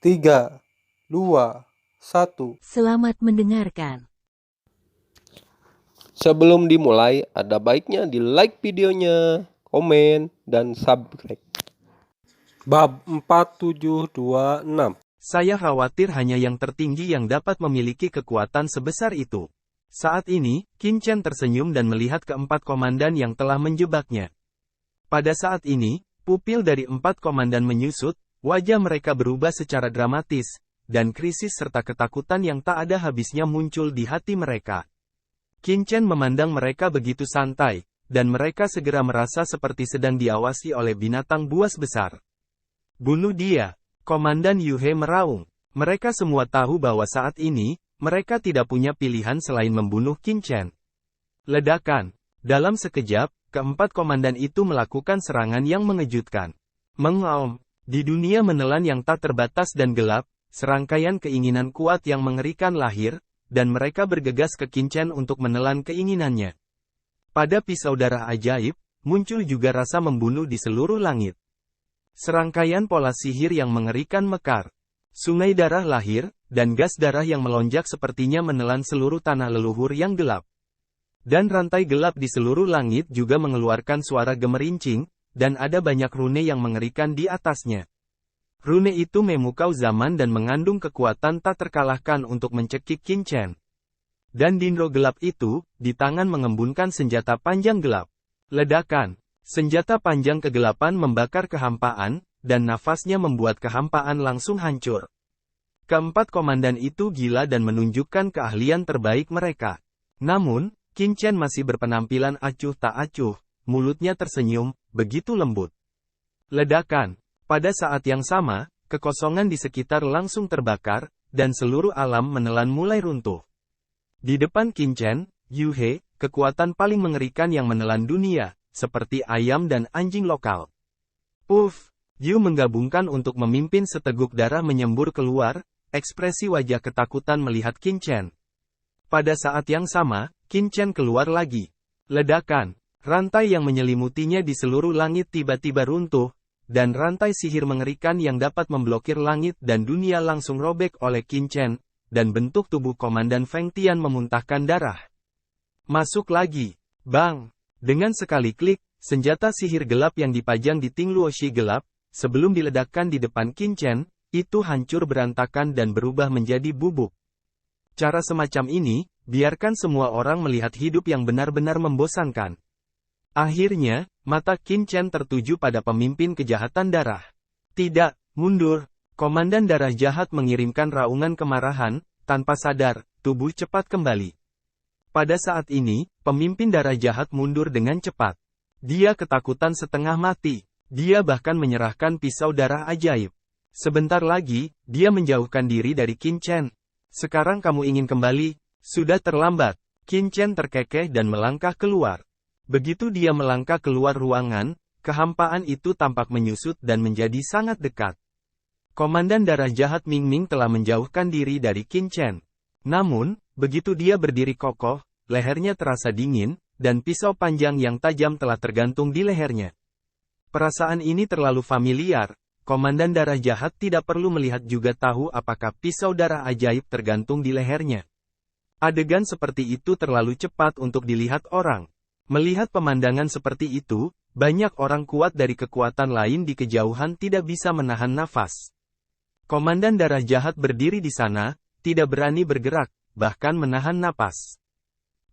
3, 2, 1. Selamat mendengarkan. Sebelum dimulai, ada baiknya di like videonya, komen, dan subscribe. Bab 4726. Saya khawatir hanya yang tertinggi yang dapat memiliki kekuatan sebesar itu. Saat ini, Qin Chen tersenyum dan melihat keempat komandan yang telah menjebaknya. Pada saat ini, pupil dari empat komandan menyusut, wajah mereka berubah secara dramatis, dan krisis serta ketakutan yang tak ada habisnya muncul di hati mereka. Qin Chen memandang mereka begitu santai, dan mereka segera merasa seperti sedang diawasi oleh binatang buas besar. Bunuh dia! Komandan Yu He meraung. Mereka semua tahu bahwa saat ini, mereka tidak punya pilihan selain membunuh Qin Chen. Ledakan. Dalam sekejap, keempat komandan itu melakukan serangan yang mengejutkan. Mengaum. Di dunia menelan yang tak terbatas dan gelap, serangkaian keinginan kuat yang mengerikan lahir, dan mereka bergegas ke Qin Chen untuk menelan keinginannya. Pada pisau darah ajaib, muncul juga rasa membunuh di seluruh langit. Serangkaian pola sihir yang mengerikan mekar. Sungai darah lahir, dan gas darah yang melonjak sepertinya menelan seluruh tanah leluhur yang gelap. Dan rantai gelap di seluruh langit juga mengeluarkan suara gemerincing, dan ada banyak rune yang mengerikan di atasnya. Rune itu memukau zaman dan mengandung kekuatan tak terkalahkan untuk mencekik Qin Chen. Dan Dindro gelap itu, di tangan mengembunkan senjata panjang gelap. Ledakan. Senjata panjang kegelapan membakar kehampaan, dan nafasnya membuat kehampaan langsung hancur. Keempat komandan itu gila dan menunjukkan keahlian terbaik mereka. Namun, Qin Chen masih berpenampilan acuh tak acuh, mulutnya tersenyum, begitu lembut. Ledakan. Pada saat yang sama, kekosongan di sekitar langsung terbakar, dan seluruh alam menelan mulai runtuh. Di depan Qin Chen, Yu He, kekuatan paling mengerikan yang menelan dunia, seperti ayam dan anjing lokal. Uff, Yu menggabungkan untuk memimpin seteguk darah menyembur keluar, ekspresi wajah ketakutan melihat Qin Chen. Pada saat yang sama, Qin Chen keluar lagi. Ledakan, rantai yang menyelimutinya di seluruh langit tiba-tiba runtuh, dan rantai sihir mengerikan yang dapat memblokir langit dan dunia langsung robek oleh Qin Chen, dan bentuk tubuh Komandan Feng Tian memuntahkan darah. Masuk lagi, bang! Dengan sekali klik, senjata sihir gelap yang dipajang di Ting Luoshi gelap, sebelum diledakkan di depan Qin Chen, itu hancur berantakan dan berubah menjadi bubuk. Cara semacam ini, biarkan semua orang melihat hidup yang benar-benar membosankan. Akhirnya, mata Qin Chen tertuju pada pemimpin kejahatan darah. Tidak, mundur. Komandan darah jahat mengirimkan raungan kemarahan, tanpa sadar, tubuh cepat kembali. Pada saat ini, pemimpin darah jahat mundur dengan cepat. Dia ketakutan setengah mati. Dia bahkan menyerahkan pisau darah ajaib. Sebentar lagi, dia menjauhkan diri dari Qin Chen. Sekarang kamu ingin kembali? Sudah terlambat. Qin Chen terkekeh dan melangkah keluar. Begitu dia melangkah keluar ruangan, kehampaan itu tampak menyusut dan menjadi sangat dekat. Komandan darah jahat Ming Ming telah menjauhkan diri dari Qin Chen. Namun, begitu dia berdiri kokoh, lehernya terasa dingin, dan pisau panjang yang tajam telah tergantung di lehernya. Perasaan ini terlalu familiar, Komandan darah jahat tidak perlu melihat juga tahu apakah pisau darah ajaib tergantung di lehernya. Adegan seperti itu terlalu cepat untuk dilihat orang. Melihat pemandangan seperti itu, banyak orang kuat dari kekuatan lain di kejauhan tidak bisa menahan nafas. Komandan darah jahat berdiri di sana, tidak berani bergerak, bahkan menahan napas.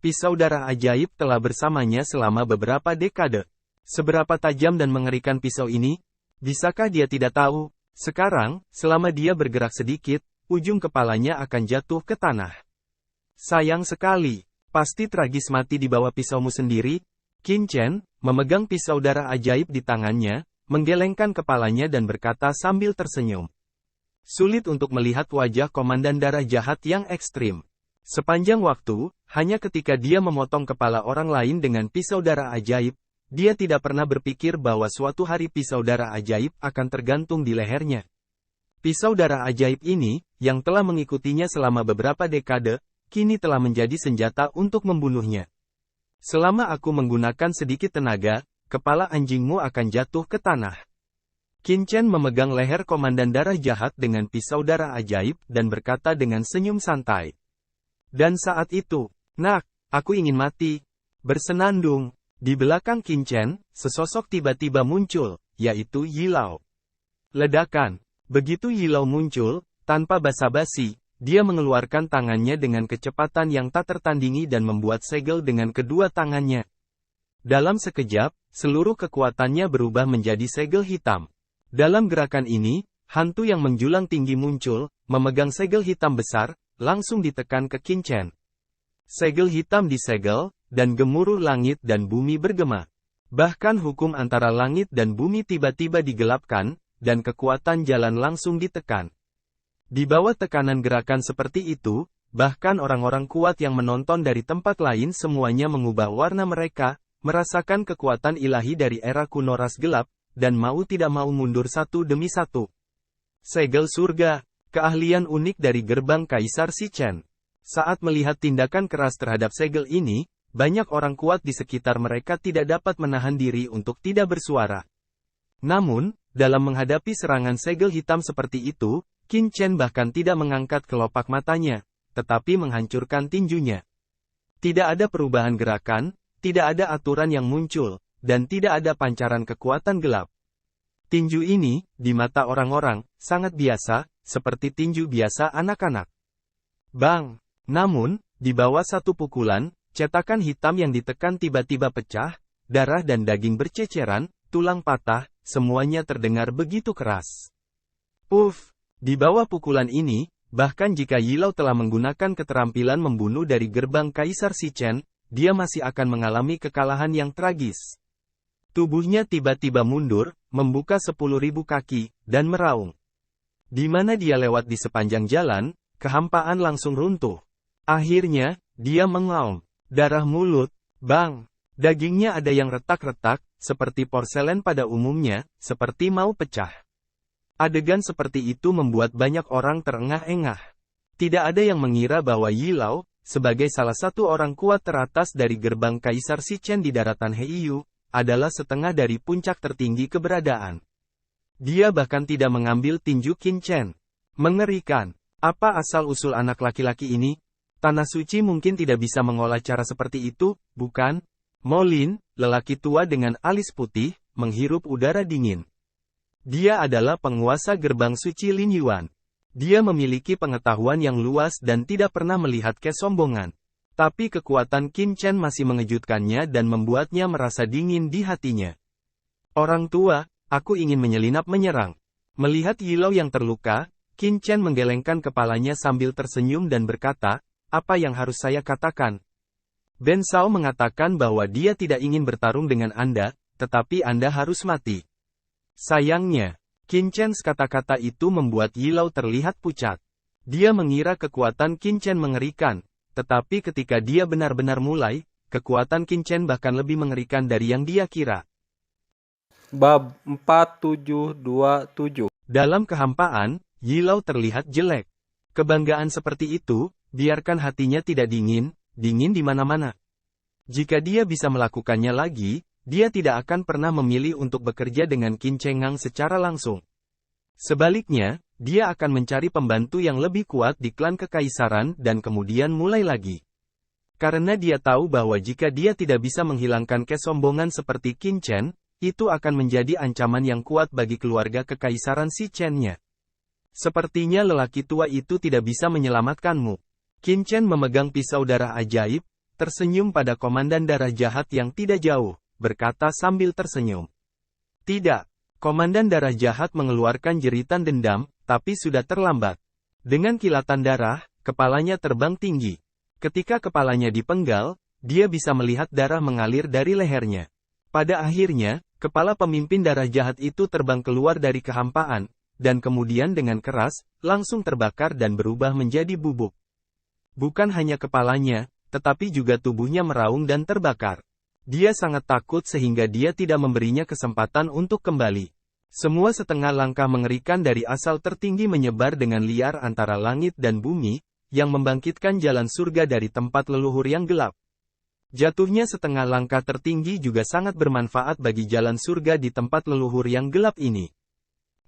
Pisau darah ajaib telah bersamanya selama beberapa dekade. Seberapa tajam dan mengerikan pisau ini? Bisakah dia tidak tahu? Sekarang, selama dia bergerak sedikit, ujung kepalanya akan jatuh ke tanah. Sayang sekali, pasti tragis mati di bawah pisaumu sendiri. Qin Chen, memegang pisau darah ajaib di tangannya, menggelengkan kepalanya dan berkata sambil tersenyum. Sulit untuk melihat wajah komandan darah jahat yang ekstrim. Sepanjang waktu, hanya ketika dia memotong kepala orang lain dengan pisau darah ajaib, dia tidak pernah berpikir bahwa suatu hari pisau darah ajaib akan tergantung di lehernya. Pisau darah ajaib ini, yang telah mengikutinya selama beberapa dekade, kini telah menjadi senjata untuk membunuhnya. Selama aku menggunakan sedikit tenaga, kepala anjingmu akan jatuh ke tanah. Qin Chen memegang leher Komandan Darah Jahat dengan pisau darah ajaib dan berkata dengan senyum santai. Dan saat itu, "Nak, aku ingin mati." Bersenandung, di belakang Qin Chen, sesosok tiba-tiba muncul, yaitu Yi Lao. Ledakan. Begitu Yi Lao muncul, tanpa basa-basi, dia mengeluarkan tangannya dengan kecepatan yang tak tertandingi dan membuat segel dengan kedua tangannya. Dalam sekejap, seluruh kekuatannya berubah menjadi segel hitam. Dalam gerakan ini, hantu yang menjulang tinggi muncul, memegang segel hitam besar, langsung ditekan ke Qin Chen. Segel hitam disegel, dan gemuruh langit dan bumi bergema. Bahkan hukum antara langit dan bumi tiba-tiba digelapkan, dan kekuatan jalan langsung ditekan. Di bawah tekanan gerakan seperti itu, bahkan orang-orang kuat yang menonton dari tempat lain semuanya mengubah warna mereka, merasakan kekuatan ilahi dari era kuno ras gelap, dan mau tidak mau mundur satu demi satu. Segel surga, keahlian unik dari gerbang Kaisar Si Chen. Saat melihat tindakan keras terhadap segel ini, banyak orang kuat di sekitar mereka tidak dapat menahan diri untuk tidak bersuara. Namun, dalam menghadapi serangan segel hitam seperti itu, Qin Chen bahkan tidak mengangkat kelopak matanya, tetapi menghancurkan tinjunya. Tidak ada perubahan gerakan, tidak ada aturan yang muncul, dan tidak ada pancaran kekuatan gelap. Tinju ini, di mata orang-orang, sangat biasa, seperti tinju biasa anak-anak. Bang! Namun, di bawah satu pukulan, cetakan hitam yang ditekan tiba-tiba pecah, darah dan daging berceceran, tulang patah, semuanya terdengar begitu keras. Uff! Di bawah pukulan ini, bahkan jika Yi Lao telah menggunakan keterampilan membunuh dari gerbang Kaisar Si Chen, dia masih akan mengalami kekalahan yang tragis. Tubuhnya tiba-tiba mundur, membuka 10.000 kaki, dan meraung. Di mana dia lewat di sepanjang jalan, kehampaan langsung runtuh. Akhirnya, dia mengaum. Darah mulut, bang. Dagingnya ada yang retak-retak, seperti porselen pada umumnya, seperti mau pecah. Adegan seperti itu membuat banyak orang terengah-engah. Tidak ada yang mengira bahwa Yi Lao, sebagai salah satu orang kuat teratas dari gerbang Kaisar Si Chen di daratan Heiyu, adalah setengah dari puncak tertinggi keberadaan. Dia bahkan tidak mengambil tinju Qin Chen. Mengerikan. Apa asal-usul anak laki-laki ini? Tanah suci mungkin tidak bisa mengolah cara seperti itu, bukan? Molin, lelaki tua dengan alis putih, menghirup udara dingin. Dia adalah penguasa gerbang suci Lin Yuan. Dia memiliki pengetahuan yang luas dan tidak pernah melihat kesombongan. Tapi kekuatan Qin Chen masih mengejutkannya dan membuatnya merasa dingin di hatinya. Orang tua, aku ingin menyelinap menyerang. Melihat Yi Lao yang terluka, Qin Chen menggelengkan kepalanya sambil tersenyum dan berkata, "Apa yang harus saya katakan?" Ben Shao mengatakan bahwa dia tidak ingin bertarung dengan Anda, tetapi Anda harus mati. Sayangnya, Qin Chen kata-kata itu membuat Yi Lao terlihat pucat. Dia mengira kekuatan Qin Chen mengerikan. Tetapi ketika dia benar-benar mulai, kekuatan Qin Chen bahkan lebih mengerikan dari yang dia kira. Bab 4727. Dalam kehampaan, Yi Lao terlihat jelek. Kebanggaan seperti itu, biarkan hatinya tidak dingin di mana-mana. Jika dia bisa melakukannya lagi, dia tidak akan pernah memilih untuk bekerja dengan Qin Cengang secara langsung. Sebaliknya, dia akan mencari pembantu yang lebih kuat di klan kekaisaran dan kemudian mulai lagi. Karena dia tahu bahwa jika dia tidak bisa menghilangkan kesombongan seperti Qin Chen, itu akan menjadi ancaman yang kuat bagi keluarga kekaisaran Si Chen-nya. Sepertinya lelaki tua itu tidak bisa menyelamatkanmu. Qin Chen memegang pisau darah ajaib, tersenyum pada Komandan Darah Jahat yang tidak jauh, berkata sambil tersenyum. Tidak. Komandan Darah Jahat mengeluarkan jeritan dendam, tapi sudah terlambat. Dengan kilatan darah, kepalanya terbang tinggi. Ketika kepalanya dipenggal, dia bisa melihat darah mengalir dari lehernya. Pada akhirnya, kepala pemimpin Darah Jahat itu terbang keluar dari kehampaan, dan kemudian dengan keras, langsung terbakar dan berubah menjadi bubuk. Bukan hanya kepalanya, tetapi juga tubuhnya meraung dan terbakar. Dia sangat takut sehingga dia tidak memberinya kesempatan untuk kembali. Semua setengah langkah mengerikan dari asal tertinggi menyebar dengan liar antara langit dan bumi, yang membangkitkan jalan surga dari tempat leluhur yang gelap. Jatuhnya setengah langkah tertinggi juga sangat bermanfaat bagi jalan surga di tempat leluhur yang gelap ini.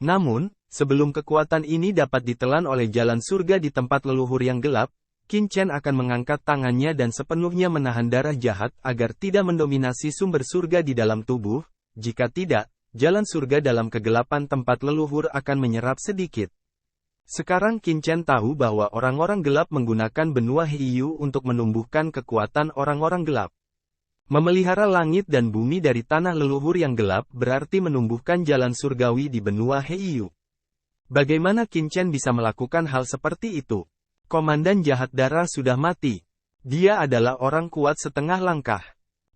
Namun, sebelum kekuatan ini dapat ditelan oleh jalan surga di tempat leluhur yang gelap, Qin Chen akan mengangkat tangannya dan sepenuhnya menahan darah jahat agar tidak mendominasi sumber surga di dalam tubuh. Jika tidak, jalan surga dalam kegelapan tempat leluhur akan menyerap sedikit. Sekarang Qin Chen tahu bahwa orang-orang gelap menggunakan benua Heiyu untuk menumbuhkan kekuatan orang-orang gelap. Memelihara langit dan bumi dari tanah leluhur yang gelap berarti menumbuhkan jalan surgawi di benua Heiyu. Bagaimana Qin Chen bisa melakukan hal seperti itu? Komandan jahat darah sudah mati. Dia adalah orang kuat setengah langkah.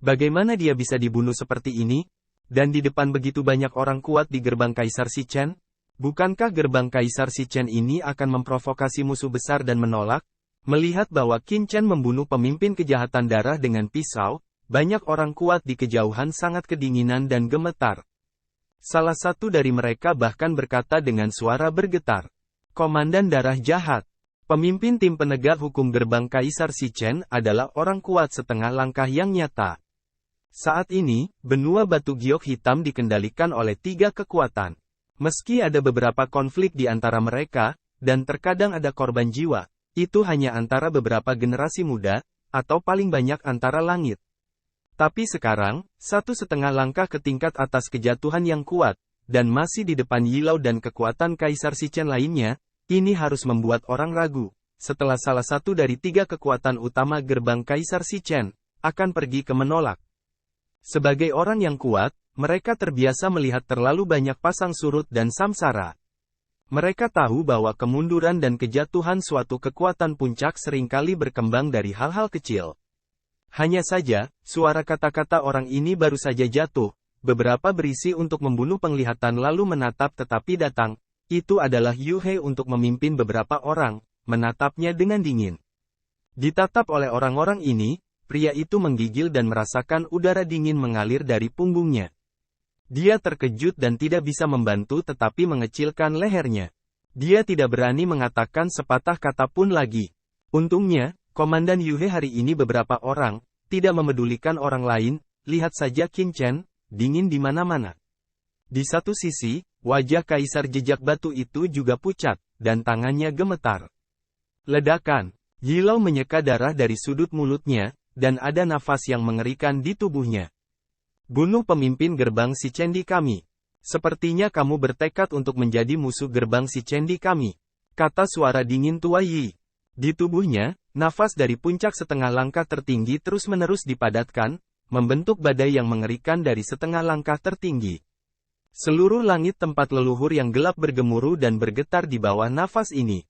Bagaimana dia bisa dibunuh seperti ini? Dan di depan begitu banyak orang kuat di gerbang Kaisar Shichen? Bukankah gerbang Kaisar Shichen ini akan memprovokasi musuh besar dan menolak? Melihat bahwa Qin Chen membunuh pemimpin kejahatan darah dengan pisau, banyak orang kuat di kejauhan sangat kedinginan dan gemetar. Salah satu dari mereka bahkan berkata dengan suara bergetar, "Komandan darah jahat." Pemimpin tim penegak hukum gerbang Kaisar Shichen adalah orang kuat setengah langkah yang nyata. Saat ini, benua batu giok hitam dikendalikan oleh 3 kekuatan. Meski ada beberapa konflik di antara mereka, dan terkadang ada korban jiwa, itu hanya antara beberapa generasi muda, atau paling banyak antara langit. Tapi sekarang, 1,5 langkah ke tingkat atas kejatuhan yang kuat, dan masih di depan Yilau dan kekuatan Kaisar Shichen lainnya, ini harus membuat orang ragu. Setelah salah satu dari 3 kekuatan utama gerbang Kaisar Shichen, akan pergi ke menolak. Sebagai orang yang kuat, mereka terbiasa melihat terlalu banyak pasang surut dan samsara. Mereka tahu bahwa kemunduran dan kejatuhan suatu kekuatan puncak seringkali berkembang dari hal-hal kecil. Hanya saja, suara kata-kata orang ini baru saja jatuh, beberapa berisi untuk membunuh penglihatan lalu menatap tetapi datang, itu adalah Yu He untuk memimpin beberapa orang, menatapnya dengan dingin. Ditatap oleh orang-orang ini, pria itu menggigil dan merasakan udara dingin mengalir dari punggungnya. Dia terkejut dan tidak bisa membantu tetapi mengecilkan lehernya. Dia tidak berani mengatakan sepatah kata pun lagi. Untungnya, Komandan Yu He hari ini beberapa orang, tidak memedulikan orang lain, lihat saja Qin Chen, dingin di mana-mana. Di satu sisi, wajah Kaisar Jejak Batu itu juga pucat, dan tangannya gemetar. Ledakan, Yilau menyeka darah dari sudut mulutnya, dan ada nafas yang mengerikan di tubuhnya. Bunuh pemimpin gerbang Shichen di kami. Sepertinya kamu bertekad untuk menjadi musuh gerbang Shichen di kami, kata suara dingin tua Yi. Di tubuhnya, nafas dari puncak setengah langkah tertinggi terus-menerus dipadatkan, membentuk badai yang mengerikan dari setengah langkah tertinggi. Seluruh langit tempat leluhur yang gelap bergemuruh dan bergetar di bawah nafas ini.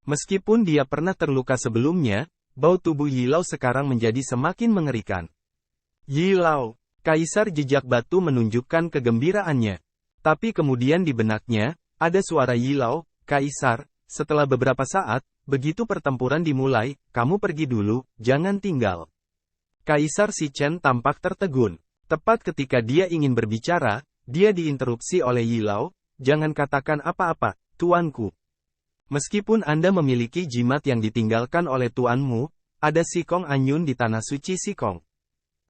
Meskipun dia pernah terluka sebelumnya, bau tubuh Yilau sekarang menjadi semakin mengerikan. Yilau, Kaisar Jejak Batu menunjukkan kegembiraannya. Tapi kemudian di benaknya, ada suara Yilau, Kaisar, setelah beberapa saat, begitu pertempuran dimulai, kamu pergi dulu, jangan tinggal. Kaisar Shichen tampak tertegun. Tepat ketika dia ingin berbicara, dia diinterupsi oleh Yilau, jangan katakan apa-apa, tuanku. Meskipun Anda memiliki jimat yang ditinggalkan oleh tuanmu, ada Sikong Anyun di tanah suci Sikong.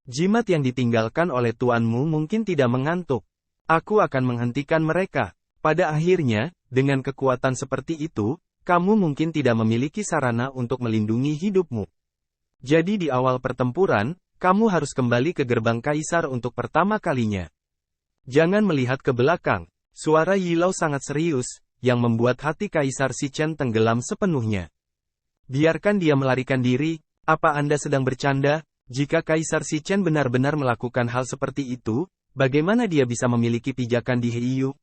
Jimat yang ditinggalkan oleh tuanmu mungkin tidak mengantuk. Aku akan menghentikan mereka. Pada akhirnya, dengan kekuatan seperti itu, kamu mungkin tidak memiliki sarana untuk melindungi hidupmu. Jadi di awal pertempuran, kamu harus kembali ke gerbang Kaisar untuk pertama kalinya. Jangan melihat ke belakang. Suara Yilau sangat serius, yang membuat hati Kaisar Shichen tenggelam sepenuhnya. Biarkan dia melarikan diri, apa Anda sedang bercanda? Jika Kaisar Shichen benar-benar melakukan hal seperti itu, bagaimana dia bisa memiliki pijakan di Heiyu?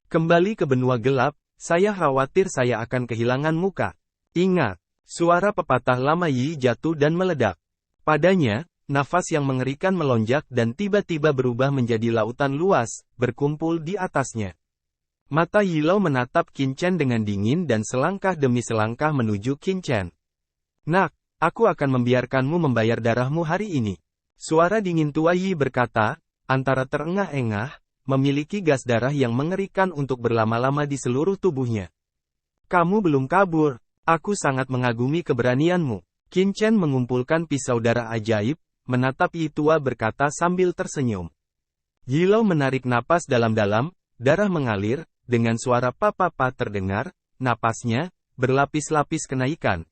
Kembali ke benua gelap, saya khawatir saya akan kehilangan muka. Ingat, suara pepatah lama Yi jatuh dan meledak. Padanya, nafas yang mengerikan melonjak dan tiba-tiba berubah menjadi lautan luas, berkumpul di atasnya. Mata Yilau menatap Qin Chen dengan dingin dan selangkah demi selangkah menuju Qin Chen. Nak, aku akan membiarkanmu membayar darahmu hari ini. Suara dingin tua Yi berkata, antara terengah-engah, memiliki gas darah yang mengerikan untuk berlama-lama di seluruh tubuhnya. Kamu belum kabur, aku sangat mengagumi keberanianmu. Qin Chen mengumpulkan pisau darah ajaib, menatap Yi tua berkata sambil tersenyum. Yilau menarik napas dalam-dalam, darah mengalir, dengan suara papa terdengar, napasnya berlapis-lapis kenaikan.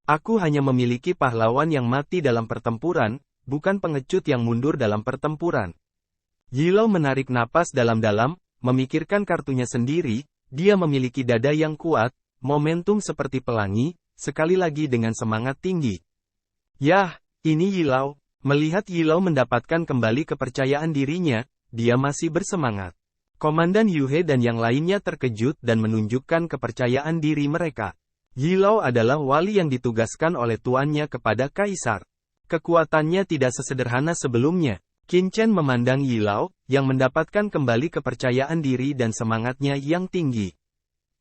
Aku hanya memiliki pahlawan yang mati dalam pertempuran, bukan pengecut yang mundur dalam pertempuran. Yilou menarik napas dalam-dalam, memikirkan kartunya sendiri, dia memiliki dada yang kuat, momentum seperti pelangi, sekali lagi dengan semangat tinggi. Yah, ini Yilou. Melihat Yilou mendapatkan kembali kepercayaan dirinya, dia masih bersemangat. Komandan Yuhe dan yang lainnya terkejut dan menunjukkan kepercayaan diri mereka. Yilou adalah wali yang ditugaskan oleh tuannya kepada kaisar. Kekuatannya tidak sesederhana sebelumnya. Qin Chen memandang Yilou, yang mendapatkan kembali kepercayaan diri dan semangatnya yang tinggi.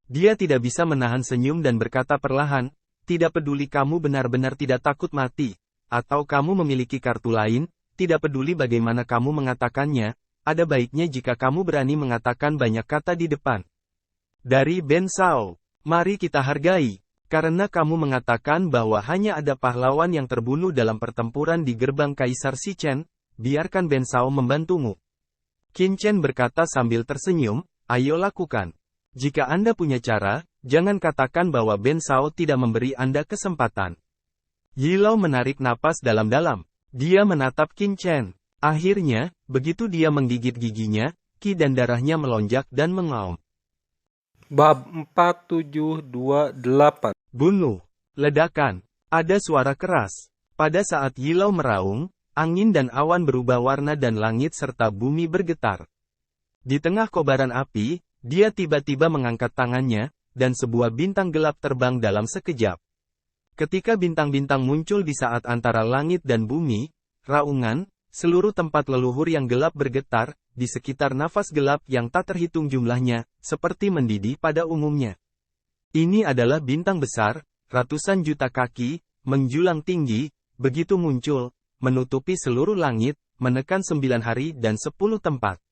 Dia tidak bisa menahan senyum dan berkata perlahan, "Tidak peduli kamu benar-benar tidak takut mati, atau kamu memiliki kartu lain, tidak peduli bagaimana kamu mengatakannya, ada baiknya jika kamu berani mengatakan banyak kata di depan." Dari Ben Shao, mari kita hargai, karena kamu mengatakan bahwa hanya ada pahlawan yang terbunuh dalam pertempuran di gerbang Kaisar Shichen, biarkan Ben Shao membantumu. Qin Chen berkata sambil tersenyum, ayo lakukan. Jika Anda punya cara, jangan katakan bahwa Ben Shao tidak memberi Anda kesempatan. Yilou menarik napas dalam-dalam. Dia menatap Qin Chen. Akhirnya, begitu dia menggigit giginya, ki dan darahnya melonjak dan mengaum. Bab 4728. Bunuh. Ledakan. Ada suara keras. Pada saat Yilou meraung, angin dan awan berubah warna dan langit serta bumi bergetar. Di tengah kobaran api, dia tiba-tiba mengangkat tangannya, dan sebuah bintang gelap terbang dalam sekejap. Ketika bintang-bintang muncul di saat antara langit dan bumi, raungan, seluruh tempat leluhur yang gelap bergetar, di sekitar nafas gelap yang tak terhitung jumlahnya, seperti mendidih pada umumnya. Ini adalah bintang besar, ratusan juta kaki, menjulang tinggi, begitu muncul, menutupi seluruh langit, menekan 9 hari dan 10 tempat.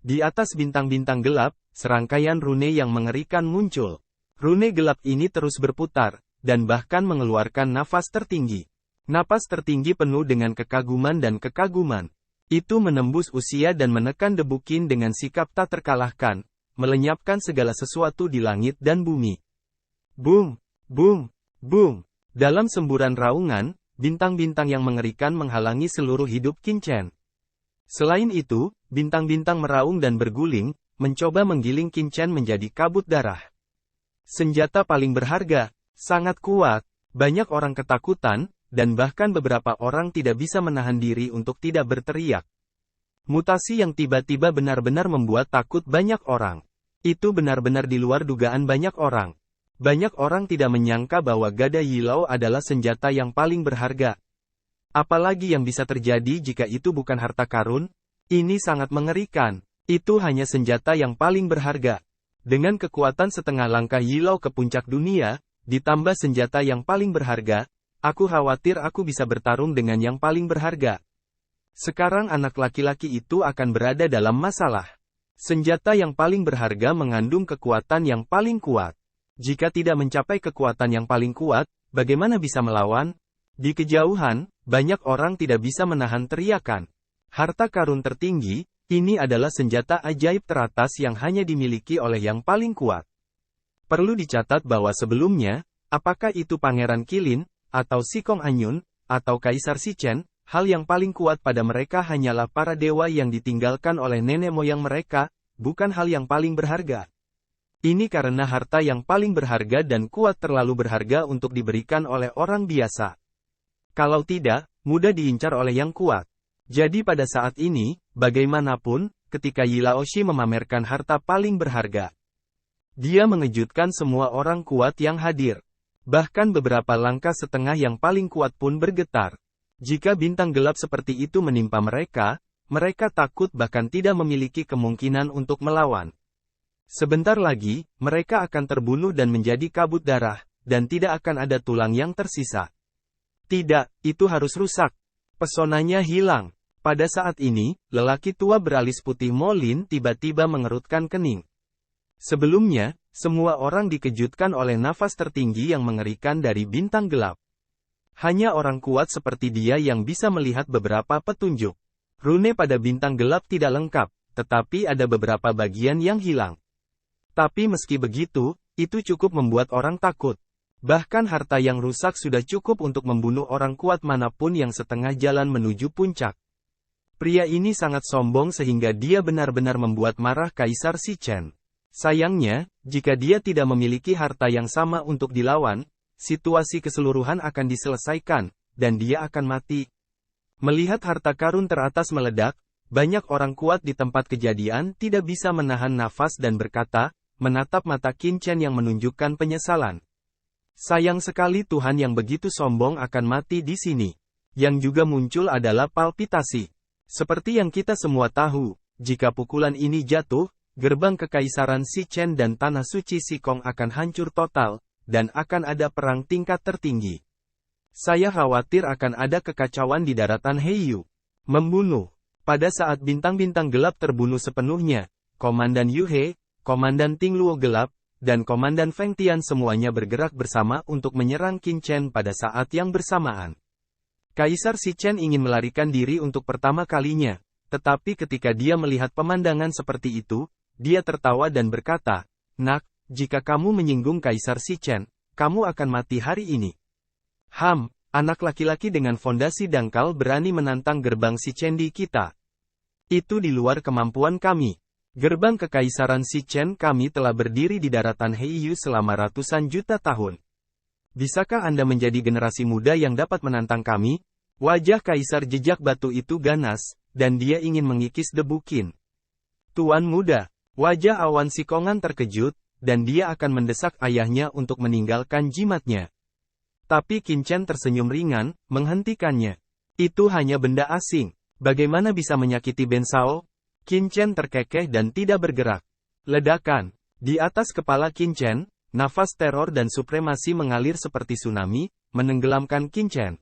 Di atas bintang-bintang gelap, serangkaian rune yang mengerikan muncul. Rune gelap ini terus berputar, dan bahkan mengeluarkan nafas tertinggi. Napas tertinggi penuh dengan kekaguman dan kekaguman. Itu menembus usia dan menekan debu Qin dengan sikap tak terkalahkan, melenyapkan segala sesuatu di langit dan bumi. Boom, boom, boom. Dalam semburan raungan, bintang-bintang yang mengerikan menghalangi seluruh hidup Qin Chen. Selain itu, bintang-bintang meraung dan berguling, mencoba menggiling Qin Chen menjadi kabut darah. Senjata paling berharga. Sangat kuat, banyak orang ketakutan, dan bahkan beberapa orang tidak bisa menahan diri untuk tidak berteriak. Mutasi yang tiba-tiba benar-benar membuat takut banyak orang. Itu benar-benar di luar dugaan banyak orang. Banyak orang tidak menyangka bahwa gada Yilou adalah senjata yang paling berharga. Apalagi yang bisa terjadi jika itu bukan harta karun? Ini sangat mengerikan. Itu hanya senjata yang paling berharga. Dengan kekuatan setengah langkah Yilou ke puncak dunia, ditambah senjata yang paling berharga, aku khawatir aku bisa bertarung dengan yang paling berharga. Sekarang anak laki-laki itu akan berada dalam masalah. Senjata yang paling berharga mengandung kekuatan yang paling kuat. Jika tidak mencapai kekuatan yang paling kuat, bagaimana bisa melawan? Di kejauhan, banyak orang tidak bisa menahan teriakan. Harta karun tertinggi, ini adalah senjata ajaib teratas yang hanya dimiliki oleh yang paling kuat. Perlu dicatat bahwa sebelumnya, apakah itu Pangeran Qilin, atau Shikong Anyun, atau Kaisar Shichen, hal yang paling kuat pada mereka hanyalah para dewa yang ditinggalkan oleh nenek moyang mereka, bukan hal yang paling berharga. Ini karena harta yang paling berharga dan kuat terlalu berharga untuk diberikan oleh orang biasa. Kalau tidak, mudah diincar oleh yang kuat. Jadi pada saat ini, bagaimanapun, ketika Yilaoshi memamerkan harta paling berharga, dia mengejutkan semua orang kuat yang hadir. Bahkan beberapa langkah setengah yang paling kuat pun bergetar. Jika bintang gelap seperti itu menimpa mereka, mereka takut bahkan tidak memiliki kemungkinan untuk melawan. Sebentar lagi, mereka akan terbunuh dan menjadi kabut darah, dan tidak akan ada tulang yang tersisa. Tidak, itu harus rusak. Pesonanya hilang. Pada saat ini, lelaki tua beralis putih Molin tiba-tiba mengerutkan kening. Sebelumnya, semua orang dikejutkan oleh nafas tertinggi yang mengerikan dari bintang gelap. Hanya orang kuat seperti dia yang bisa melihat beberapa petunjuk. Rune pada bintang gelap tidak lengkap, tetapi ada beberapa bagian yang hilang. Tapi meski begitu, itu cukup membuat orang takut. Bahkan harta yang rusak sudah cukup untuk membunuh orang kuat manapun yang setengah jalan menuju puncak. Pria ini sangat sombong sehingga dia benar-benar membuat marah Kaisar Shi Chen. Sayangnya, jika dia tidak memiliki harta yang sama untuk dilawan, situasi keseluruhan akan diselesaikan, dan dia akan mati. Melihat harta karun teratas meledak, banyak orang kuat di tempat kejadian tidak bisa menahan nafas dan berkata, menatap mata Qin Chen yang menunjukkan penyesalan. Sayang sekali Tuhan yang begitu sombong akan mati di sini. Yang juga muncul adalah palpitasi. Seperti yang kita semua tahu, jika pukulan ini jatuh, gerbang kekaisaran Shi Chen dan tanah suci Sikong akan hancur total, dan akan ada perang tingkat tertinggi. Saya khawatir akan ada kekacauan di daratan Heiyu. Membunuh. Pada saat bintang-bintang gelap terbunuh sepenuhnya, Komandan Yu He, Komandan Ting Luo Gelap, dan Komandan Feng Tian semuanya bergerak bersama untuk menyerang Qin Chen pada saat yang bersamaan. Kaisar Shi Chen ingin melarikan diri untuk pertama kalinya, tetapi ketika dia melihat pemandangan seperti itu, dia tertawa dan berkata, "Nak, jika kamu menyinggung Kaisar Shi Chen, kamu akan mati hari ini." Anak laki-laki dengan fondasi dangkal berani menantang gerbang Shi Chen di kita. Itu di luar kemampuan kami. Gerbang kekaisaran Shi Chen kami telah berdiri di daratan Heiyu selama ratusan juta tahun. Bisakah Anda menjadi generasi muda yang dapat menantang kami? Wajah Kaisar Jejak Batu itu ganas, dan dia ingin mengikis debu Qin. Tuan muda, wajah Awan Sikongan terkejut, dan dia akan mendesak ayahnya untuk meninggalkan jimatnya. Tapi Qin Chen tersenyum ringan, menghentikannya. Itu hanya benda asing. Bagaimana bisa menyakiti Ben Sao? Qin Chen terkekeh dan tidak bergerak. Ledakan. Di atas kepala Qin Chen, nafas teror dan supremasi mengalir seperti tsunami, menenggelamkan Qin Chen.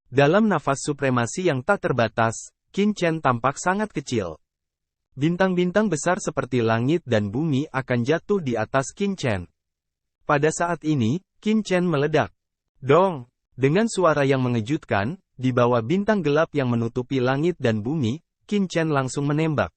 Dalam nafas supremasi yang tak terbatas, Qin Chen tampak sangat kecil. Bintang-bintang besar seperti langit dan bumi akan jatuh di atas Qin Chen. Pada saat ini, Qin Chen meledak. Dong! Dengan suara yang mengejutkan, di bawah bintang gelap yang menutupi langit dan bumi, Qin Chen langsung menembak.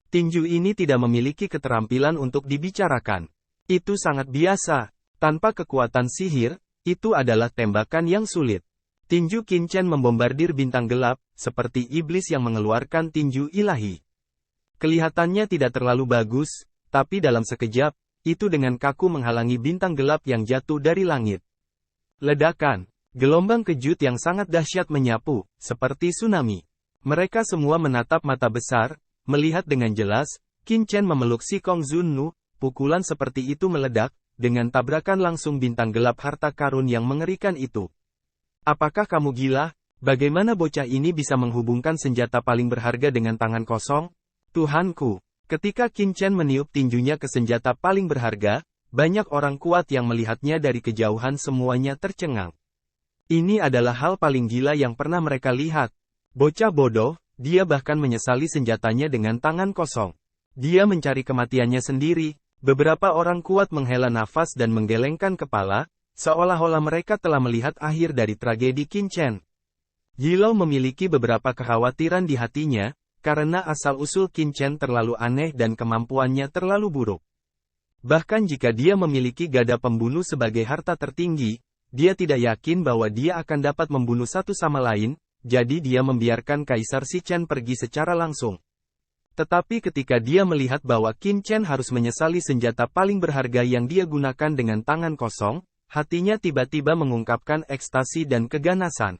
Tinju ini tidak memiliki keterampilan untuk dibicarakan. Itu sangat biasa. Tanpa kekuatan sihir, itu adalah tembakan yang sulit. Tinju Qin Chen membombardir bintang gelap, seperti iblis yang mengeluarkan tinju ilahi. Kelihatannya tidak terlalu bagus, tapi dalam sekejap, itu dengan kaku menghalangi bintang gelap yang jatuh dari langit. Ledakan. Gelombang kejut yang sangat dahsyat menyapu, seperti tsunami. Mereka semua menatap mata besar, melihat dengan jelas, Qin Chen memeluk Sikong Zunnu, pukulan seperti itu meledak, dengan tabrakan langsung bintang gelap harta karun yang mengerikan itu. Apakah kamu gila? Bagaimana bocah ini bisa menghubungkan senjata paling berharga dengan tangan kosong? Tuhanku! Ketika Qin Chen meniup tinjunya ke senjata paling berharga, banyak orang kuat yang melihatnya dari kejauhan semuanya tercengang. Ini adalah hal paling gila yang pernah mereka lihat. Bocah bodoh, dia bahkan menyesali senjatanya dengan tangan kosong. Dia mencari kematiannya sendiri. Beberapa orang kuat menghela nafas dan menggelengkan kepala, seolah-olah mereka telah melihat akhir dari tragedi Qin Chen. Yilou memiliki beberapa kekhawatiran di hatinya, karena asal-usul Qin Chen terlalu aneh dan kemampuannya terlalu buruk. Bahkan jika dia memiliki gada pembunuh sebagai harta tertinggi, dia tidak yakin bahwa dia akan dapat membunuh satu sama lain. Jadi dia membiarkan Kaisar Shi Chen pergi secara langsung. Tetapi ketika dia melihat bahwa Qin Chen harus menyesali senjata paling berharga yang dia gunakan dengan tangan kosong, hatinya tiba-tiba mengungkapkan ekstasi dan keganasan.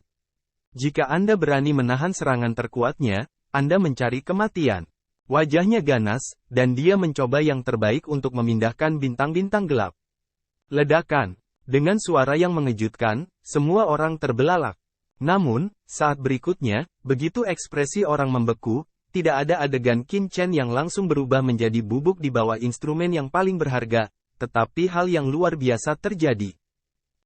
Jika Anda berani menahan serangan terkuatnya, Anda mencari kematian. Wajahnya ganas, dan dia mencoba yang terbaik untuk memindahkan bintang-bintang gelap. Ledakan. Dengan suara yang mengejutkan, semua orang terbelalak. Namun, saat berikutnya, begitu ekspresi orang membeku, tidak ada adegan Qin Chen yang langsung berubah menjadi bubuk di bawah instrumen yang paling berharga, tetapi hal yang luar biasa terjadi.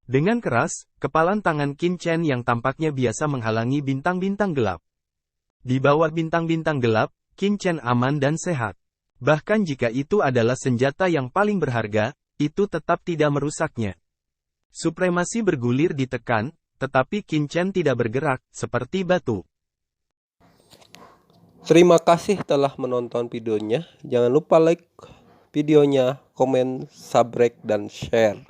Dengan keras, kepalan tangan Qin Chen yang tampaknya biasa menghalangi bintang-bintang gelap. Di bawah bintang-bintang gelap, Qin Chen aman dan sehat. Bahkan jika itu adalah senjata yang paling berharga, itu tetap tidak merusaknya. Supremasi bergulir ditekan, tetapi Qin Chen tidak bergerak, seperti batu. Terima kasih telah menonton videonya. Jangan lupa like videonya, komen, subscribe, dan share.